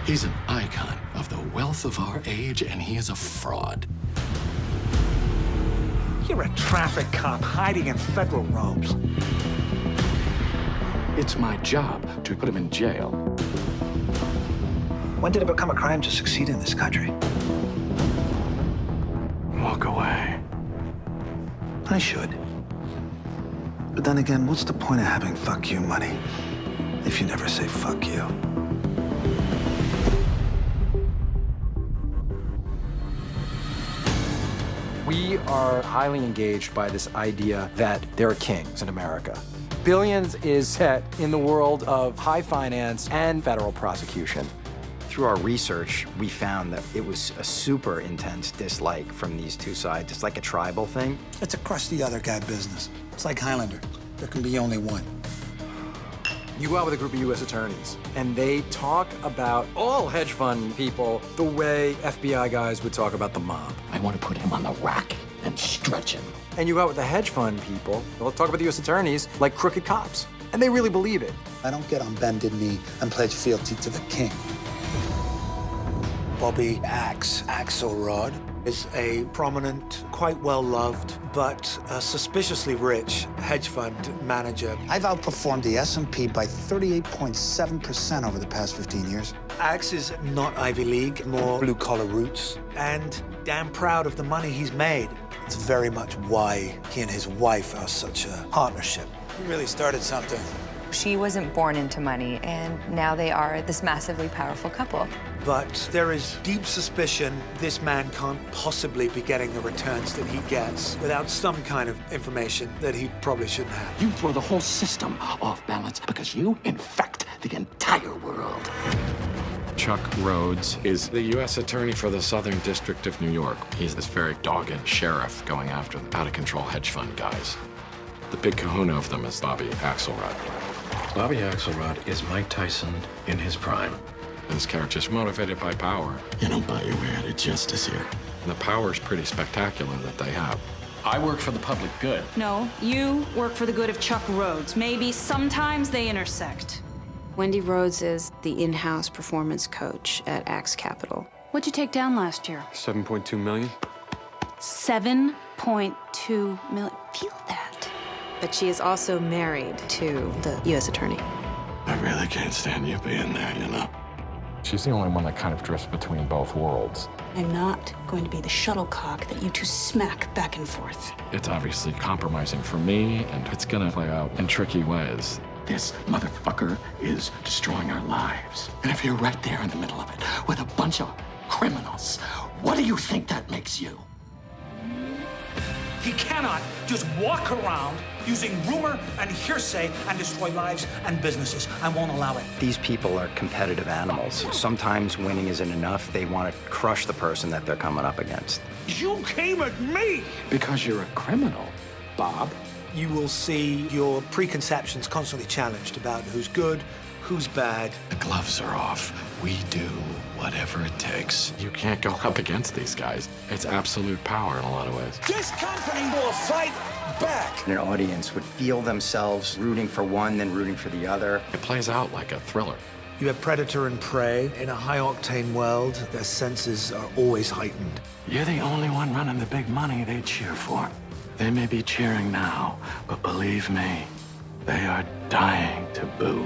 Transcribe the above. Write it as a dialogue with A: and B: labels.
A: He's an icon of the wealth of our age, and he is a fraud.
B: You're a traffic cop hiding in federal robes.
A: It's my job to put him in jail.
B: When did it become a crime to succeed in this country?
A: Walk away.
B: I should. But then again, what's the point of having fuck you money if you never say fuck you?
C: We are highly engaged by this idea that there are kings in America. Billions is set in the world of high finance and federal prosecution.
D: Through our research, we found that it was a super intense dislike from these two sides. It's like a tribal thing.
B: It's a crusty other guy business. It's like Highlander. There can be only one.
C: You go out with a group of U.S. attorneys, and they talk about all hedge fund people the way FBI guys would talk about the mob.
A: I want to put him on the rack and stretch him.
C: And you go out with the hedge fund people, they'll talk about the U.S. attorneys like crooked cops. And they really believe it.
B: I don't get on bended knee and pledge fealty to the king. Bobby Axelrod is a prominent, quite well-loved, but suspiciously rich hedge fund manager.
E: I've outperformed the S&P by 38.7% over the past 15 years.
B: Axe is not Ivy League, more blue-collar roots, and damn proud of the money he's made. It's very much why he and his wife are such a partnership. He really started something.
F: She wasn't born into money, and now they are this massively powerful couple.
B: But there is deep suspicion this man can't possibly be getting the returns that he gets without some kind of information that he probably shouldn't have.
A: You throw the whole system off balance because you infect the entire world. Chuck Rhodes is the U.S. Attorney for the Southern District of New York. He's this very dogged sheriff going after the out-of-control hedge fund guys. The big kahuna of them is Bobby Axelrod. Bobby Axelrod is Mike Tyson in his prime. This character's motivated by power. You don't buy your way out of justice here. And the power's pretty spectacular that they have. I work for the public good.
G: No, you work for the good of Chuck Rhodes. Maybe sometimes they intersect.
H: Wendy Rhodes is the in-house performance coach at Axe Capital.
G: What'd you take down last year?
I: 7.2 million.
G: 7.2 million. Feel that.
H: But she is also married to the U.S. Attorney.
A: I really can't stand you being there, you know?
I: She's the only one that kind of drifts between both worlds.
G: I'm not going to be the shuttlecock that you two smack back and forth.
A: It's obviously compromising for me, and it's gonna play out in tricky ways. This motherfucker is destroying our lives. And if you're right there in the middle of it with a bunch of criminals, what do you think that makes you?
B: He cannot just walk around using rumor and hearsay and destroy lives and businesses. I won't allow it.
D: These people are competitive animals. Sometimes winning isn't enough. They want to crush the person that they're coming up against.
B: You came at me!
A: Because you're a criminal, Bob.
B: You will see your preconceptions constantly challenged about who's good, who's bad.
A: The gloves are off. We do whatever it takes. You can't go up against these guys. It's absolute power in a lot of ways.
B: This company will fight back.
D: An audience would feel themselves rooting for one, then rooting for the other.
A: It plays out like a thriller.
B: You have predator and prey. In a high-octane world, their senses are always heightened.
A: You're the only one running the big money they cheer for. They may be cheering now, but believe me, they are dying to boo.